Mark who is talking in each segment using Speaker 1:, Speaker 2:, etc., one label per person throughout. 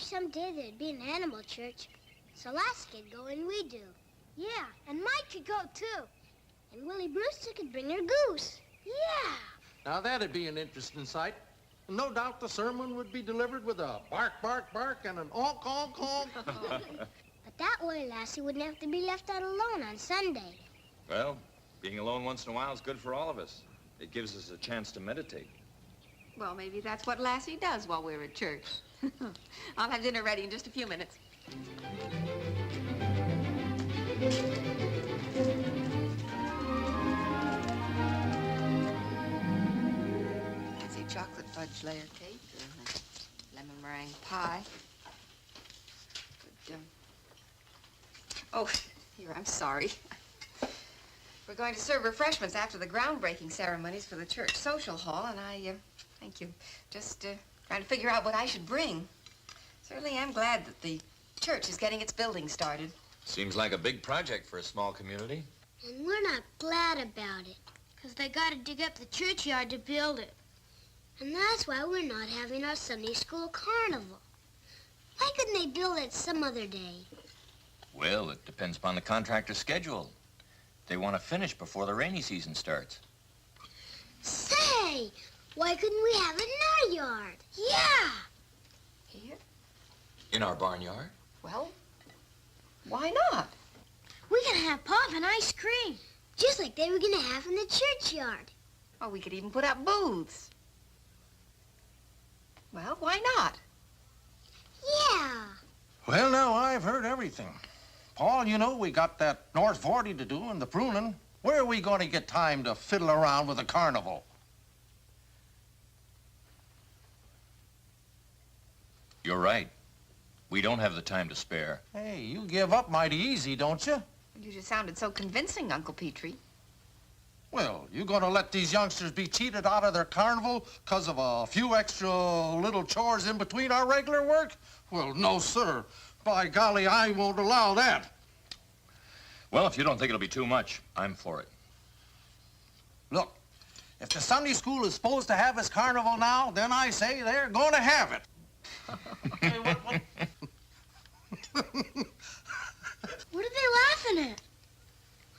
Speaker 1: some day there'd be an animal church, so Lassie could go and we do.
Speaker 2: Yeah, and Mike could go too.
Speaker 1: And Willie Brewster could bring her goose.
Speaker 2: Yeah.
Speaker 3: Now that'd be an interesting sight. No doubt the sermon would be delivered with a bark, bark, bark and an honk, honk, honk.
Speaker 1: But that way Lassie wouldn't have to be left out alone on Sunday.
Speaker 4: Well, being alone once in a while is good for all of us. It gives us a chance to meditate.
Speaker 5: Well, maybe that's what Lassie does while we're at church. I'll have dinner ready in just a few minutes. Fancy chocolate fudge layer cake and a lemon meringue pie. But, oh, here, I'm sorry. We're going to serve refreshments after the groundbreaking ceremonies for the church social hall, and thank you, just trying to figure out what I should bring. Certainly am glad that the church is getting its building started.
Speaker 4: Seems like a big project for a small community.
Speaker 1: And we're not glad about it.
Speaker 2: Because they got to dig up the churchyard to build it.
Speaker 1: And that's why we're not having our Sunday school carnival. Why couldn't they build it some other day?
Speaker 4: Well, it depends upon the contractor's schedule. They want to finish before the rainy season starts.
Speaker 1: Say, why couldn't we have it in our yard?
Speaker 2: Yeah!
Speaker 5: Here?
Speaker 4: In our barnyard?
Speaker 5: Well, why not?
Speaker 2: We can have pop and ice cream.
Speaker 1: Just like they were going to have in the churchyard.
Speaker 5: Oh, we could even put up booths. Well, why not?
Speaker 1: Yeah.
Speaker 3: Well, now, I've heard everything. Paul, you know, we got that North 40 to do and the pruning. Where are we going to get time to fiddle around with the carnival?
Speaker 4: You're right. We don't have the time to spare.
Speaker 3: Hey, you give up mighty easy, don't you?
Speaker 5: You just sounded so convincing, Uncle Petrie.
Speaker 3: Well, you gonna let these youngsters be cheated out of their carnival because of a few extra little chores in between our regular work? Well, no, sir. By golly, I won't allow that.
Speaker 4: Well, if you don't think it'll be too much, I'm for it.
Speaker 3: Look, if the Sunday school is supposed to have its carnival now, then I say they're going to have it. Hey, what?
Speaker 2: What are they laughing at?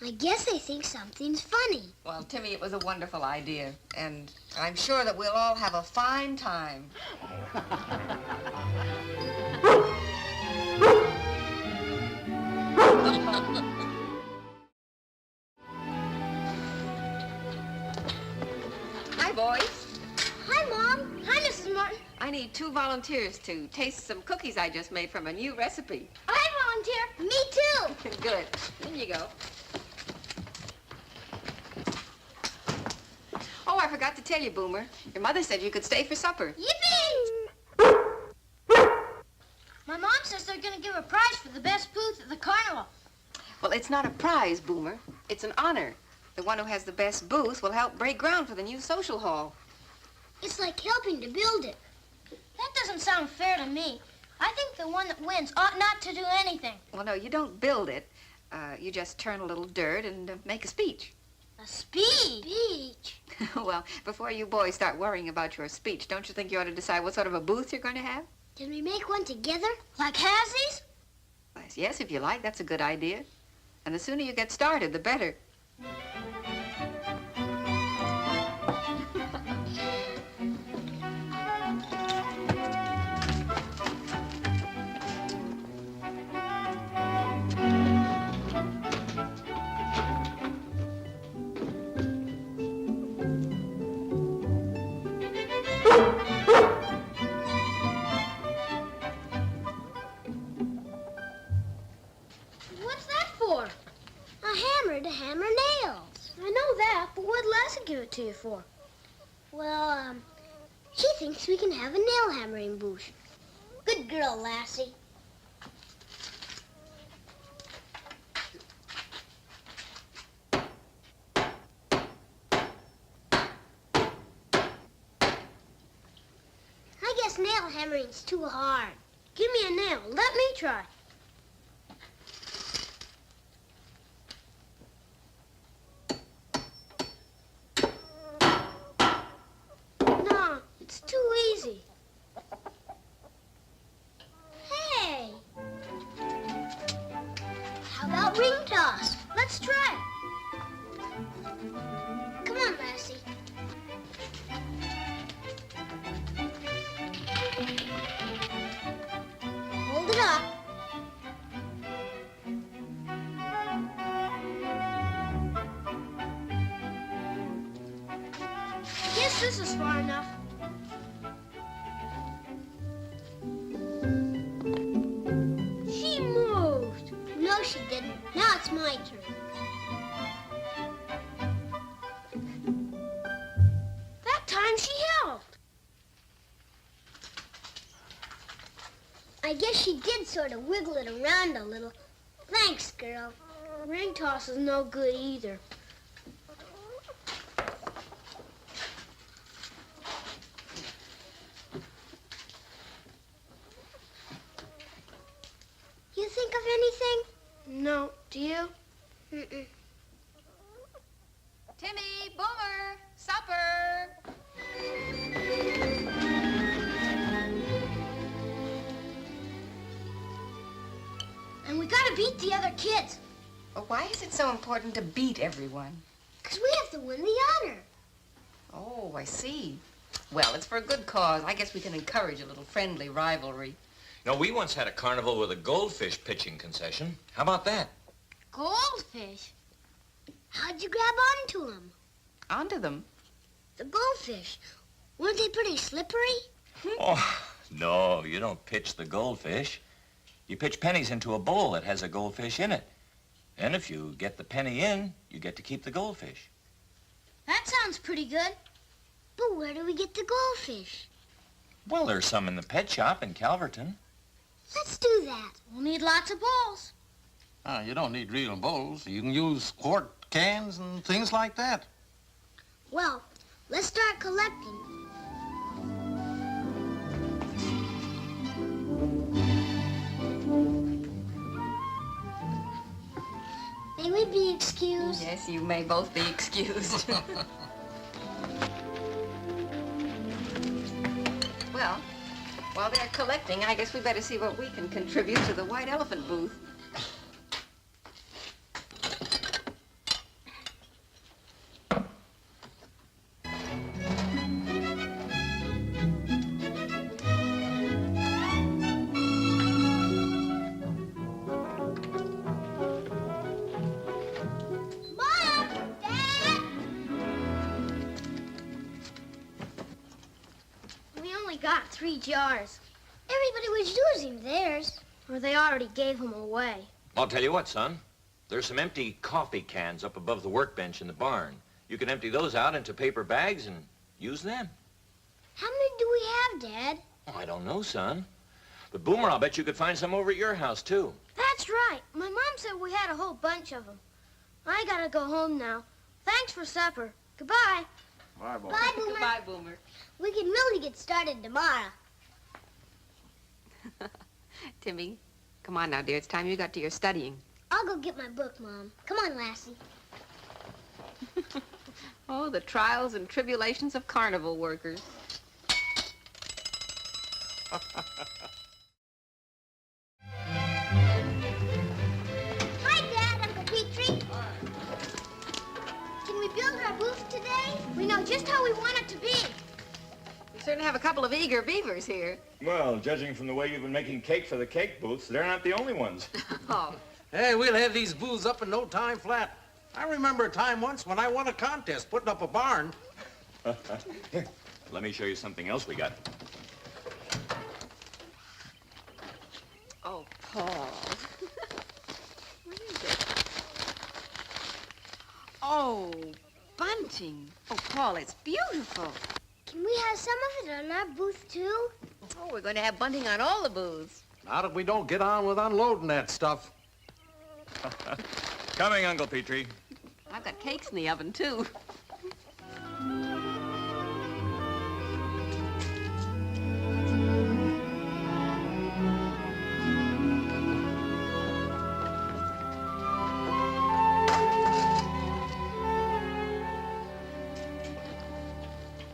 Speaker 1: I guess they think something's funny.
Speaker 5: Well, Timmy, it was a wonderful idea, and I'm sure that we'll all have a fine time. Hi, boys.
Speaker 1: Hi, Mom.
Speaker 2: Hi, Mrs. Martin.
Speaker 5: I need 2 volunteers to taste some cookies I just made from a new recipe.
Speaker 2: I volunteer.
Speaker 1: Me too.
Speaker 5: Good. In you go. Oh, I forgot to tell you, Boomer. Your mother said you could stay for supper.
Speaker 1: Yippee!
Speaker 2: My mom says they're going to give a prize for the best booth at the carnival.
Speaker 5: Well, it's not a prize, Boomer. It's an honor. The one who has the best booth will help break ground for the new social hall.
Speaker 1: It's like helping to build it.
Speaker 2: That doesn't sound fair to me. I think the one that wins ought not to do anything.
Speaker 5: Well, no, you don't build it. You just turn a little dirt and make a speech.
Speaker 2: A speech?
Speaker 1: Beach.
Speaker 5: Well, before you boys start worrying about your speech, don't you think you ought to decide what sort of a booth you're going to have?
Speaker 1: Can we make one together?
Speaker 2: Like Hassie's?
Speaker 5: Yes, if you like. That's a good idea. And the sooner you get started, the better.
Speaker 2: What's that for?
Speaker 1: A hammer to hammer nails.
Speaker 2: I know that, but what'd Lassie give it to you for?
Speaker 1: Well, she thinks we can have a nail hammering booth. Good girl, Lassie. I guess nail hammering's too hard.
Speaker 2: Give me a nail. Let me try. No, it's too easy. guess this is far enough. She moved.
Speaker 1: No, she didn't. Now it's my turn.
Speaker 2: That time she helped.
Speaker 1: I guess she did sort of wiggle it around a little. Thanks, girl.
Speaker 2: Ring toss is no good either.
Speaker 1: You think of anything?
Speaker 2: No, do you?
Speaker 1: Mm-mm.
Speaker 5: Timmy, Boomer, supper.
Speaker 2: And we gotta beat the other kids.
Speaker 5: Well, why is it so important to beat everyone?
Speaker 1: Because we have to win the honor.
Speaker 5: Oh, I see. Well, it's for a good cause. I guess we can encourage a little friendly rivalry.
Speaker 4: No, we once had a carnival with a goldfish pitching concession. How about that?
Speaker 2: Goldfish?
Speaker 1: How'd you grab onto them?
Speaker 5: Onto them.
Speaker 1: The goldfish. Weren't they pretty slippery?
Speaker 4: Oh, no, you don't pitch the goldfish. You pitch pennies into a bowl that has a goldfish in it. And if you get the penny in, you get to keep the goldfish.
Speaker 2: That sounds pretty good.
Speaker 1: But where do we get the goldfish?
Speaker 4: Well, there's some in the pet shop in Calverton.
Speaker 1: Let's do that.
Speaker 2: We'll need lots of bowls.
Speaker 3: You don't need real bowls. You can use quart cans and things like that.
Speaker 1: Well, let's start collecting. May we be excused?
Speaker 5: Yes, you may both be excused. Well, while they're collecting, I guess we better see what we can contribute to the White Elephant booth.
Speaker 2: Got 3 jars.
Speaker 1: Everybody was using theirs.
Speaker 2: Or they already gave them away.
Speaker 4: I'll tell you what, son. There's some empty coffee cans up above the workbench in the barn. You can empty those out into paper bags and use them.
Speaker 1: How many do we have, Dad?
Speaker 4: Oh, I don't know, son. But Boomer, I'll bet you could find some over at your house, too.
Speaker 2: That's right. My mom said we had a whole bunch of them. I gotta go home now. Thanks for supper. Goodbye.
Speaker 3: Bye, boy.
Speaker 1: Bye, Boomer.
Speaker 5: Goodbye, Boomer.
Speaker 1: We can really get started tomorrow.
Speaker 5: Timmy, come on now, dear. It's time you got to your studying.
Speaker 1: I'll go get my book, Mom. Come on, Lassie.
Speaker 5: Oh, the trials and tribulations of carnival workers.
Speaker 1: Hi, Dad, Uncle Petrie. Can we build our booth today?
Speaker 2: We know just how we want it to be.
Speaker 5: We certainly have a couple of eager beavers here.
Speaker 6: Well, judging from the way you've been making cake for the cake booths, they're not the only ones.
Speaker 5: Oh,
Speaker 3: Hey, we'll have these booths up in no time flat. I remember a time once when I won a contest putting up a barn.
Speaker 6: Here, let me show you something else we got.
Speaker 5: oh, Paul. What is it? Oh, bunting. Oh, Paul, it's beautiful.
Speaker 1: Can we have some of it on our booth, too?
Speaker 5: Oh, we're going to have bunting on all the booths.
Speaker 3: Not if we don't get on with unloading that stuff.
Speaker 6: Coming, Uncle Petrie.
Speaker 5: I've got cakes in the oven, too.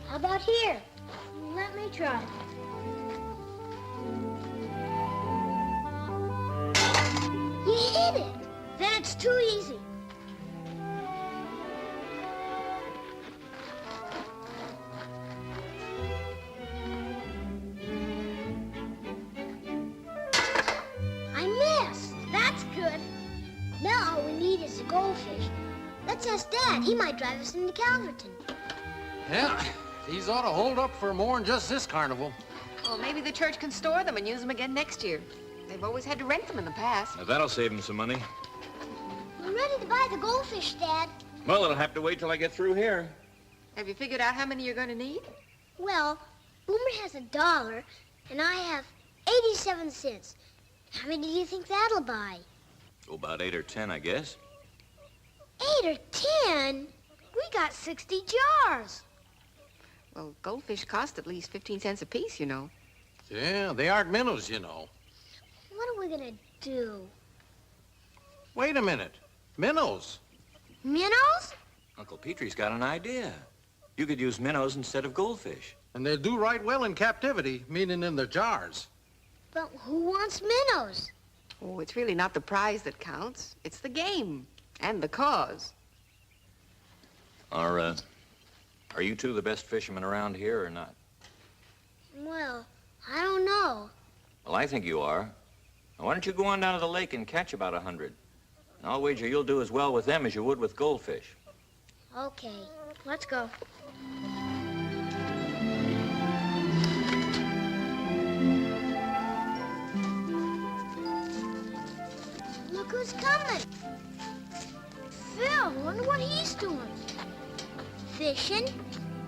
Speaker 1: How about here?
Speaker 2: Let me try.
Speaker 1: You hit it.
Speaker 2: Then it's too easy.
Speaker 1: I missed. That's good. Now all we need is a goldfish. Let's ask Dad. He might drive us into Calverton.
Speaker 3: Yeah, These ought to hold up for more than just this carnival.
Speaker 5: Well, maybe the church can store them and use them again next year. They've always had to rent them in the past.
Speaker 4: Now, that'll save them some money.
Speaker 1: We're ready to buy the goldfish, Dad.
Speaker 4: Well, it'll have to wait till I get through here.
Speaker 5: Have you figured out how many you're going to need?
Speaker 1: Well, Boomer has $1, and I have 87 cents. How many do you think that'll buy?
Speaker 4: Oh, about 8 or 10, I guess.
Speaker 1: 8 or 10?
Speaker 2: We got 60 jars.
Speaker 5: Well, goldfish cost at least 15 cents apiece, you know.
Speaker 3: Yeah, they aren't minnows, you know.
Speaker 1: What are we gonna do?
Speaker 3: Wait a minute. Minnows?
Speaker 2: Minnows?
Speaker 4: Uncle Petrie's got an idea. You could use minnows instead of goldfish.
Speaker 3: And they do right well in captivity, meaning in their jars.
Speaker 1: But who wants minnows?
Speaker 5: Oh, it's really not the prize that counts. It's the game and the cause.
Speaker 4: Are you two the best fishermen around here or not?
Speaker 1: Well, I don't know.
Speaker 4: Well, I think you are. Now, why don't you go on down to the lake and catch about 100? And I'll wager you'll do as well with them as you would with goldfish.
Speaker 1: Okay.
Speaker 2: Let's go.
Speaker 1: Look who's coming.
Speaker 2: Phil, wonder what he's doing.
Speaker 1: Fishing?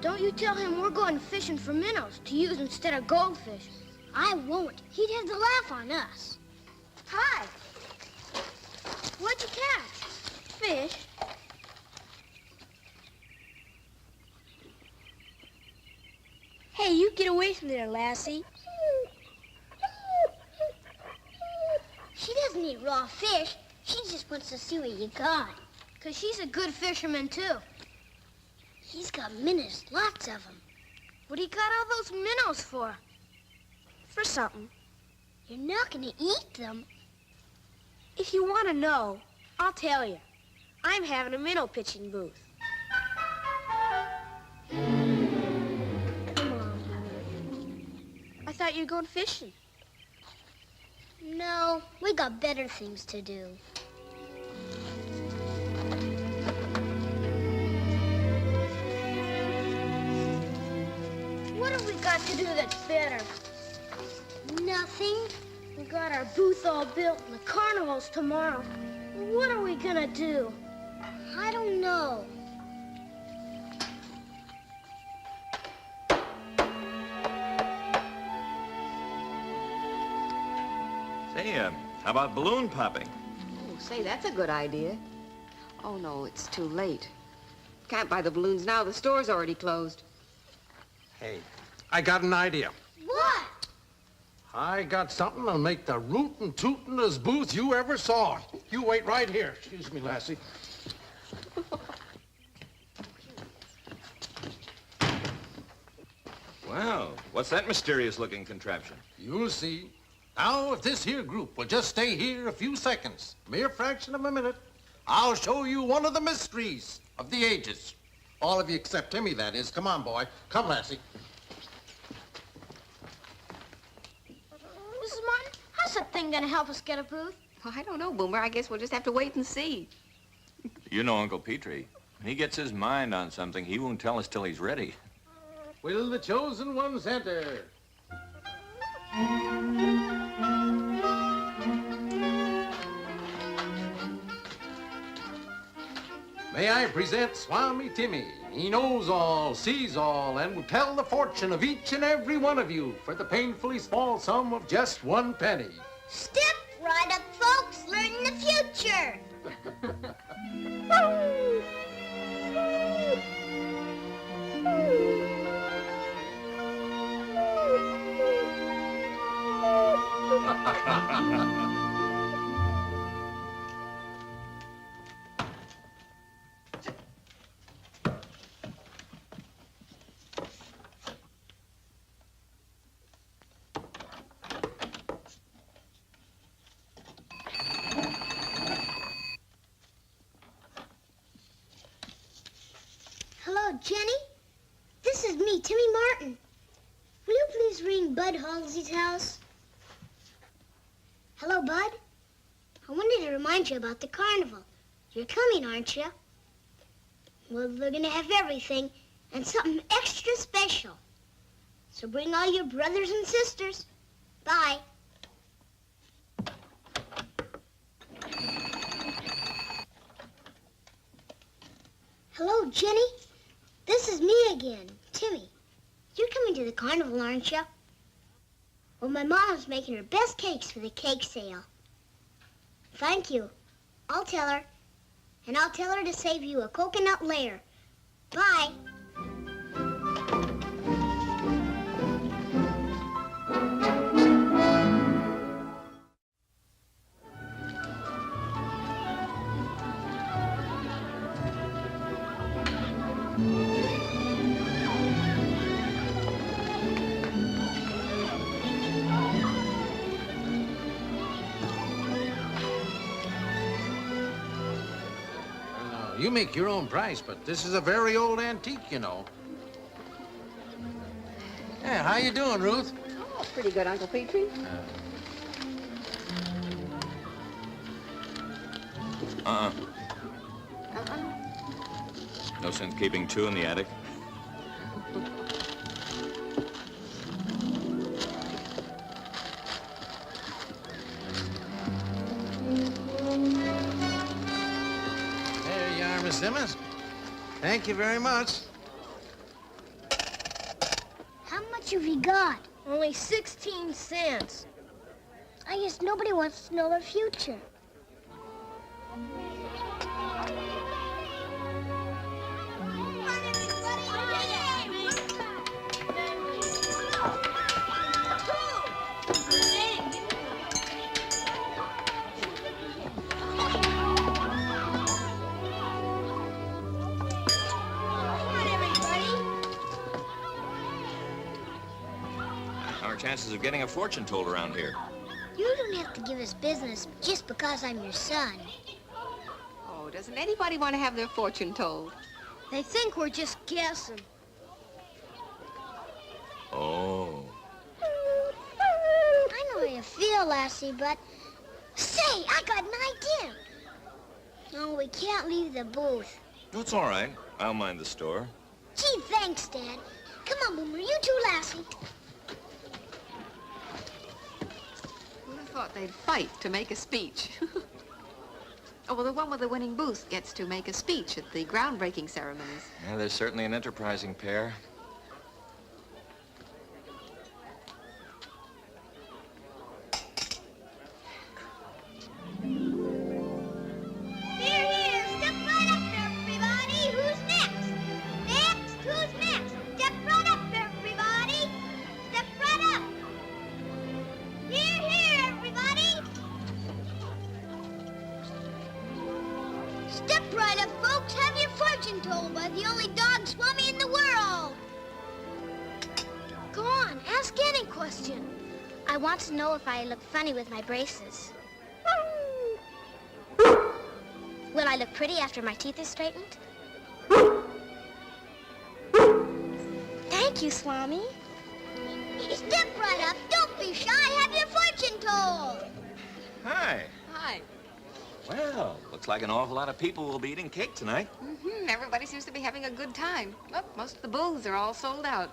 Speaker 2: Don't you tell him we're going fishing for minnows to use instead of goldfish.
Speaker 1: I won't. He'd have the laugh on us.
Speaker 2: Hi. What'd you catch? Fish.
Speaker 1: Hey, you get away from there, Lassie. She doesn't eat raw fish. She just wants to see what you got.
Speaker 2: 'Cause she's a good fisherman, too.
Speaker 1: He's got minnows, lots of them.
Speaker 2: What do you got all those minnows for?
Speaker 1: For something. You're not gonna eat them.
Speaker 2: If you want to know, I'll tell you. I'm having a minnow pitching booth.
Speaker 1: Come on.
Speaker 2: I thought you were going fishing.
Speaker 1: No, we got better things to do.
Speaker 2: What have we got to do that's better?
Speaker 1: Nothing.
Speaker 2: We got our booth all built and the carnival's tomorrow. What are we gonna do?
Speaker 1: I don't know.
Speaker 4: Say, how about balloon popping?
Speaker 5: Oh, say, that's a good idea. Oh, no, it's too late. Can't buy the balloons now. The store's already closed.
Speaker 3: Hey, I got an idea.
Speaker 1: What?
Speaker 3: I got something that'll make the rootin' tootin'est booth you ever saw. You wait right here. Excuse me, Lassie.
Speaker 4: Wow, what's that mysterious-looking contraption?
Speaker 3: You'll see. Now, if this here group will just stay here a few seconds, mere fraction of a minute, I'll show you one of the mysteries of the ages. All of you except Timmy, that is. Come on, boy. Come, Lassie.
Speaker 2: Mrs. Martin, how's that thing gonna help us get a booth?
Speaker 5: Well, I don't know, Boomer. I guess we'll just have to wait and see.
Speaker 4: You know Uncle Petrie. When he gets his mind on something, he won't tell us till he's ready.
Speaker 3: Will the chosen ones enter? May I present Swami Timmy. He knows all, sees all, and will tell the fortune of each and every one of you for the painfully small sum of just 1 penny.
Speaker 1: Step right up, folks. Learn the future. Hello, Jenny. This is me, Timmy Martin. Will you please ring Bud Halsey's house? Hello, Bud. I wanted to remind you about the carnival. You're coming, aren't you? Well, they're going to have everything, and something extra special. So bring all your brothers and sisters. Bye. Hello, Jenny. This is me again, Timmy. You're coming to the carnival, aren't you? Well, my mom's making her best cakes for the cake sale. Thank you. I'll tell her. And I'll tell her to save you a coconut layer. Bye.
Speaker 3: You make your own price, but this is a very old antique, you know. Yeah, how you doing, Ruth?
Speaker 5: Oh, pretty good, Uncle Petrie.
Speaker 4: No sense keeping two in the attic.
Speaker 3: There you are, Miss Simmons. Thank you very much.
Speaker 1: How much have you got?
Speaker 2: Only 16 cents.
Speaker 1: I guess nobody wants to know their future.
Speaker 4: Our chances of getting a fortune told around here.
Speaker 1: You don't have to give us business just because I'm your son.
Speaker 5: Oh, doesn't anybody want to have their fortune told?
Speaker 2: They think we're just guessing.
Speaker 4: Oh.
Speaker 1: I know how you feel, Lassie, but... Say, I got an idea. No, we can't leave the booth.
Speaker 4: It's all right. I'll mind the store.
Speaker 1: Gee, thanks, Dad. Come on, Boomer, you too, Lassie.
Speaker 5: Who'd have thought they'd fight to make a speech? Oh, well, the one with the winning booth gets to make a speech at the groundbreaking ceremonies.
Speaker 4: Yeah, they're certainly an enterprising pair.
Speaker 1: Here, here, step right up, everybody. Who's next? Next, who's next? Step right up, everybody. Step right up. Here, here, everybody. Step right up, folks. Have your fortune told by the only dog Swami in the world.
Speaker 2: Go on, ask any question.
Speaker 1: I want to know if I look funny with my braces. Will I look pretty after my teeth are straightened? Thank you, Swami. Step right up. Don't be shy. Have your fortune told.
Speaker 4: Hi.
Speaker 5: Hi.
Speaker 4: Well, looks like an awful lot of people will be eating cake tonight.
Speaker 5: Mm-hmm. Everybody seems to be having a good time. Look, most of the booths are all sold out.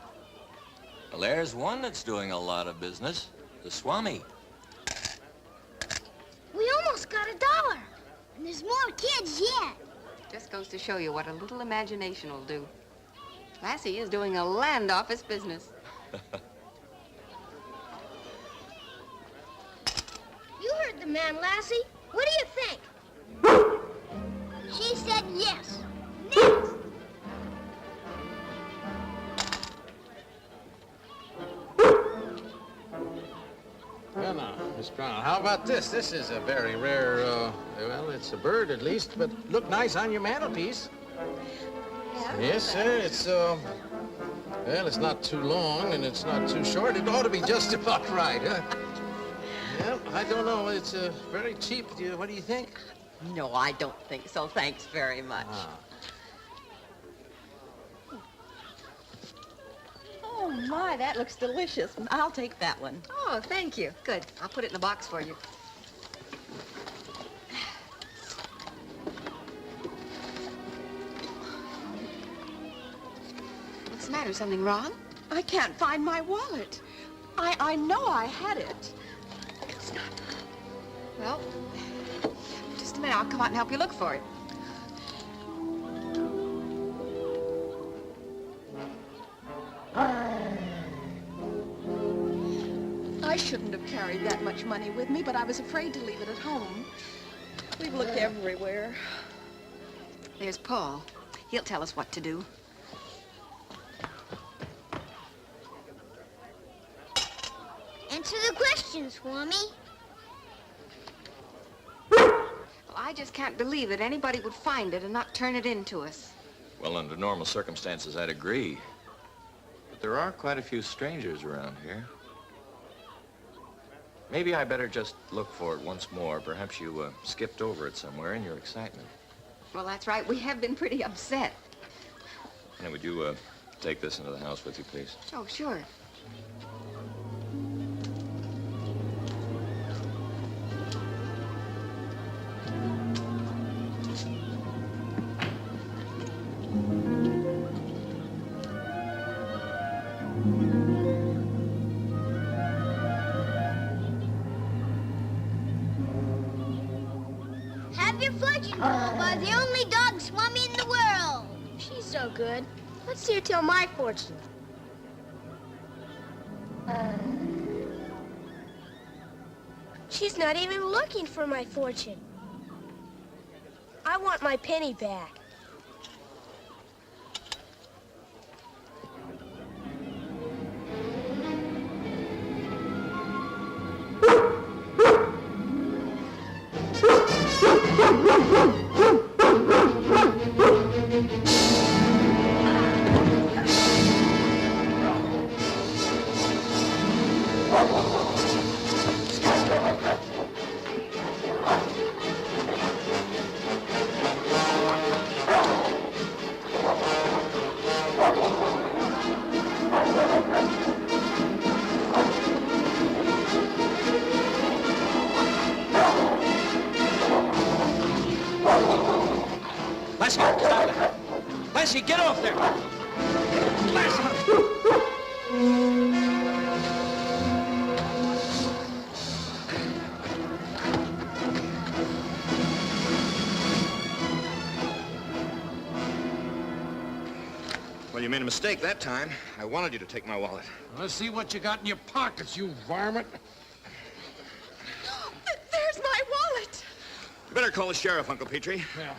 Speaker 4: Well, there's one that's doing a lot of business. The Swami.
Speaker 1: We almost got $1. And there's more kids yet.
Speaker 5: Just goes to show you what a little imagination will do. Lassie is doing a land office business.
Speaker 2: You heard the man, Lassie. What do you think?
Speaker 1: She said yes. Next.
Speaker 3: Well, now, Miss Brown, how about this? This is a very rare, well, it's a bird at least, but look nice on your mantelpiece. Yes, sir. It's, well, it's not too long and it's not too short. It ought to be just about right, huh? Well, I don't know. It's very cheap. What do you think?
Speaker 7: No, I don't think so. Thanks very much.
Speaker 3: Ah.
Speaker 7: Oh, my, that looks delicious. I'll take that one.
Speaker 5: Oh, thank you. Good. I'll put it in the box for you. matter? Something wrong?
Speaker 7: I can't find my wallet. I know I had it.
Speaker 5: Well, just a minute. I'll come out and help you look for it.
Speaker 7: I shouldn't have carried that much money with me, but I was afraid to leave it at home. We've looked everywhere.
Speaker 5: There's Paul. He'll tell us what to do.
Speaker 1: Answer the question, Swami.
Speaker 5: Well, I just can't believe that anybody would find it and not turn it in to us.
Speaker 4: Well, under normal circumstances, I'd agree. But there are quite a few strangers around here. Maybe I better just look for it once more. Perhaps you skipped over it somewhere in your excitement.
Speaker 5: Well, that's right. We have been pretty upset.
Speaker 4: Now, would you take this into the house with you, please?
Speaker 5: Oh, sure.
Speaker 1: Have your fortune told by the only dog Swami in the world.
Speaker 2: She's so good. Let's see her tell my fortune. She's not even looking for my fortune. I want my penny back.
Speaker 4: Lassie, stop it! Lassie, get off there! Lassie!
Speaker 6: Well, you made a mistake that time. I wanted you to take my wallet.
Speaker 3: Let's see what you got in your pockets, you varmint.
Speaker 7: There's my wallet.
Speaker 6: You better call the sheriff, Uncle Petrie.
Speaker 3: Yeah.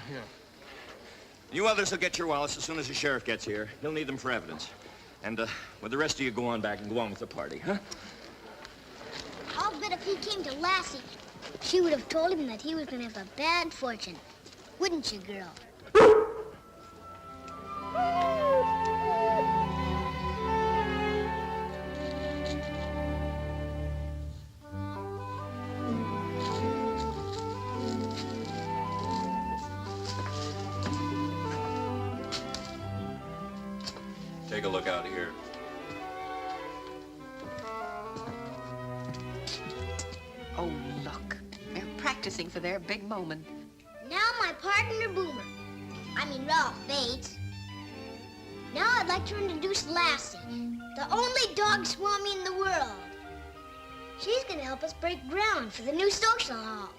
Speaker 6: You others will get your wallets as soon as the sheriff gets here. He'll need them for evidence. And, with the rest of you, go on back and go on with the party, huh?
Speaker 1: I'll bet if he came to Lassie, she would have told him that he was going to have a bad fortune. Wouldn't you, girl?
Speaker 4: Take a look out here.
Speaker 5: Oh, look. They're practicing for their big moment.
Speaker 1: Now my partner, Boomer. I mean, Ralph Bates. Now I'd like to introduce Lassie, the only dog Swami in the world. She's going to help us break ground for the new social hall.